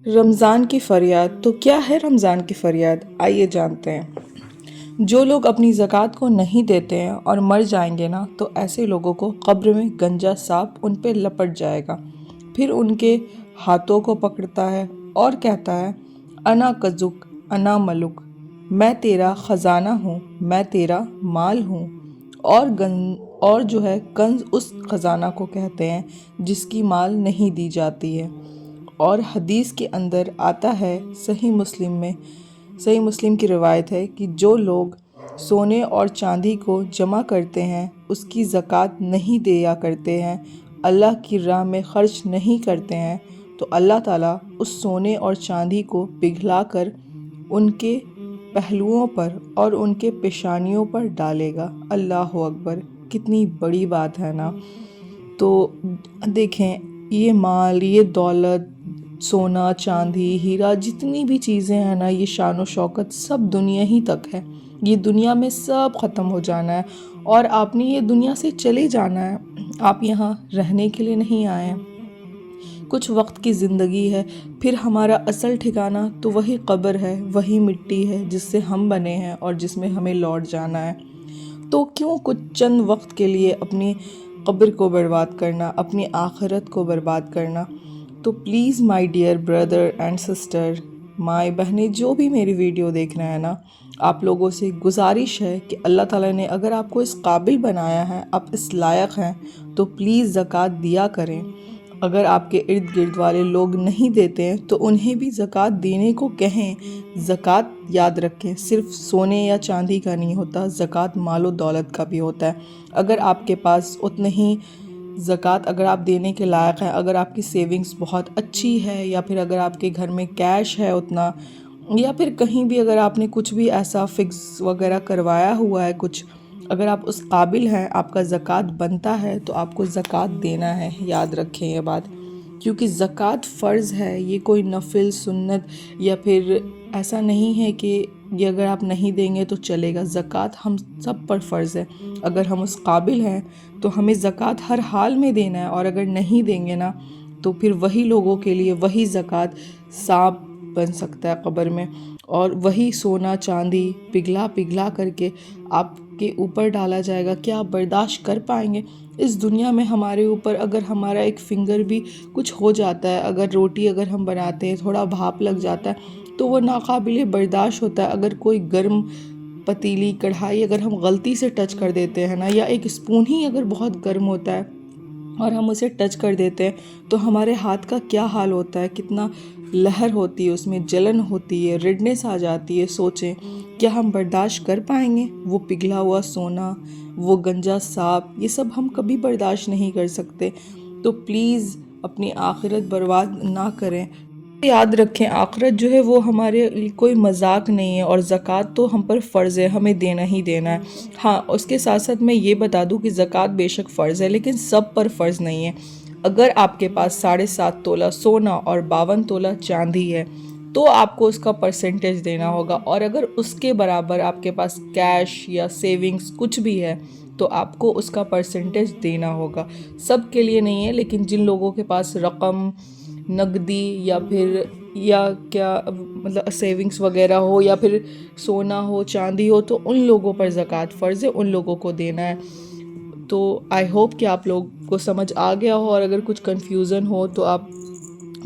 रमज़ान की फ़रियाद। तो क्या है रमज़ान की फ़रियाद, आइए जानते हैं। जो लोग अपनी ज़कात को नहीं देते हैं और मर जाएंगे ना, तो ऐसे लोगों को कब्र में गंजा सांप उन पे लपट जाएगा, फिर उनके हाथों को पकड़ता है और कहता है, अना कज़ुक अना मलुक, मैं तेरा ख़जाना हूँ, मैं तेरा माल हूँ। और जो है कंज उस ख़जाना को कहते हैं जिसकी माल नहीं दी जाती है। और हदीस के अंदर आता है, सही मुस्लिम की रिवायत है कि जो लोग सोने और चांदी को जमा करते हैं, उसकी ज़कात नहीं दिया करते हैं, अल्लाह की राह में ख़र्च नहीं करते हैं, तो अल्लाह ताला उस सोने और चांदी को पिघला कर उनके पहलुओं पर और उनके पेशानियों पर डालेगा। अल्लाह अकबर, कितनी बड़ी बात है ना। तो देखें, ये माल, ये दौलत, सोना चांदी हीरा, जितनी भी चीज़ें हैं ना, ये शान और शौकत सब दुनिया ही तक है। ये दुनिया में सब ख़त्म हो जाना है और आपने ये दुनिया से चले जाना है। आप यहाँ रहने के लिए नहीं आए हैं। कुछ वक्त की ज़िंदगी है, फिर हमारा असल ठिकाना तो वही कब्र है, वही मिट्टी है जिससे हम बने हैं और जिसमें हमें लौट जाना है। तो क्यों कुछ चंद वक्त के लिए अपनी कब्र को बर्बाद करना, अपनी आखिरत को बर्बाद करना। तो please my dear brother and sister, my बहनें, जो भी मेरी वीडियो देख रहे हैं ना, आप लोगों से गुजारिश है कि अल्लाह ताला ने अगर आपको इस काबिल बनाया है, आप इस लायक हैं, तो प्लीज़ ज़कात दिया करें। अगर आपके इर्द गिर्द वाले लोग नहीं देते हैं तो उन्हें भी ज़कात देने को कहें। ज़कात याद रखें, सिर्फ सोने या चांदी का नहीं होता, ज़कात मालो दौलत का भी होता है। अगर आपके पास उतने ही ज़कात अगर आप देने के लायक हैं, अगर आपकी सेविंग्स बहुत अच्छी है, या फिर अगर आपके घर में कैश है उतना, या फिर कहीं भी अगर आपने कुछ भी ऐसा फ़िक्स वगैरह करवाया हुआ है कुछ, अगर आप उस काबिल हैं, आपका ज़कात बनता है, तो आपको ज़कात देना है। याद रखें ये बात, क्योंकि ज़कात फ़र्ज़ है, ये कोई नफिल सुन्नत या फिर ऐसा नहीं है कि ये अगर आप नहीं देंगे तो चलेगा। ज़कात हम सब पर फ़र्ज़ है। अगर हम उस काबिल हैं तो हमें ज़कात हर हाल में देना है, और अगर नहीं देंगे ना, तो फिर वही लोगों के लिए वही ज़कात सांप बन सकता है कब्र में, और वही सोना चांदी पिघला पिघला करके आपके ऊपर डाला जाएगा। क्या आप बर्दाश्त कर पाएंगे? इस दुनिया में हमारे ऊपर अगर हमारा एक फिंगर भी कुछ हो जाता है, अगर रोटी अगर हम बनाते हैं, थोड़ा भाप लग जाता है, तो वो नाकाबिले बर्दाश्त होता है। अगर कोई गर्म पतीली कढ़ाई अगर हम गलती से टच कर देते हैं ना, या एक स्पून ही अगर बहुत गर्म होता है और हम उसे टच कर देते हैं, तो हमारे हाथ का क्या हाल होता है, कितना लहर होती है, उसमें जलन होती है, रेडनेस आ जाती है। सोचें, क्या हम बर्दाश्त कर पाएंगे? वो पिघला हुआ सोना, वो गंजा सांप, ये सब हम कभी बर्दाश्त नहीं कर सकते। तो प्लीज़ अपनी आखिरत बर्बाद ना करें। याद रखें, आखिरत जो है वो हमारे लिए कोई मजाक नहीं है, और ज़कात तो हम पर फ़र्ज़ है, हमें देना ही देना है। हाँ, उसके साथ साथ मैं ये बता दूं कि ज़कात बेशक फ़र्ज़ है, लेकिन सब पर फ़र्ज़ नहीं है। अगर आपके पास 7.5 तोला सोना और 52 तोला चांदी है, तो आपको उसका परसेंटेज देना होगा। और अगर उसके बराबर आपके पास कैश या सेविंग्स कुछ भी है, तो आपको उसका परसेंटेज देना होगा। सब के लिए नहीं है, लेकिन जिन लोगों के पास रकम, नकदी, या फिर या क्या मतलब सेविंग्स वगैरह हो, या फिर सोना हो चांदी हो, तो उन लोगों पर ज़कात फ़र्ज़ है, उन लोगों को देना है। तो आई होप कि आप लोग को समझ आ गया हो, और अगर कुछ कन्फ्यूज़न हो तो आप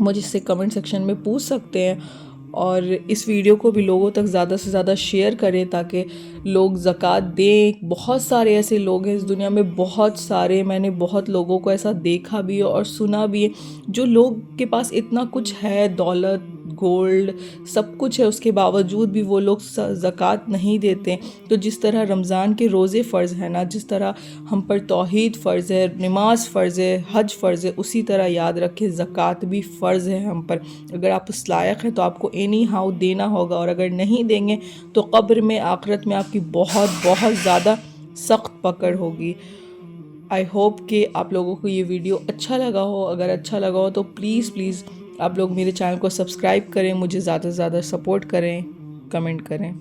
मुझसे कमेंट सेक्शन में पूछ सकते हैं। और इस वीडियो को भी लोगों तक ज़्यादा से ज़्यादा शेयर करें, ताकि लोग ज़कात दें। बहुत सारे ऐसे लोग हैं इस दुनिया में, बहुत सारे, मैंने बहुत लोगों को ऐसा देखा भी है और सुना भी है, जो लोग के पास इतना कुछ है, दौलत, गोल्ड, सब कुछ है, उसके बावजूद भी वो लोग ज़कात नहीं देते। तो जिस तरह रमज़ान के रोज़े फ़र्ज़ है ना, जिस तरह हम पर तौहीद फ़र्ज़ है, नमाज फ़र्ज़ है, हज फ़र्ज़ है, उसी तरह याद रखें ज़कात भी फ़र्ज़ है हम पर। अगर आप उस लायक हैं तो आपको एनी हाउ देना होगा, और अगर नहीं देंगे तो कब्र में, आखिरत में आपकी बहुत बहुत ज़्यादा सख्त पकड़ होगी। आई होप कि आप लोगों को ये वीडियो अच्छा लगा हो। अगर अच्छा लगा हो तो प्लीज़ आप लोग मेरे चैनल को सब्सक्राइब करें, मुझे ज़्यादा से ज़्यादा सपोर्ट करें, कमेंट करें।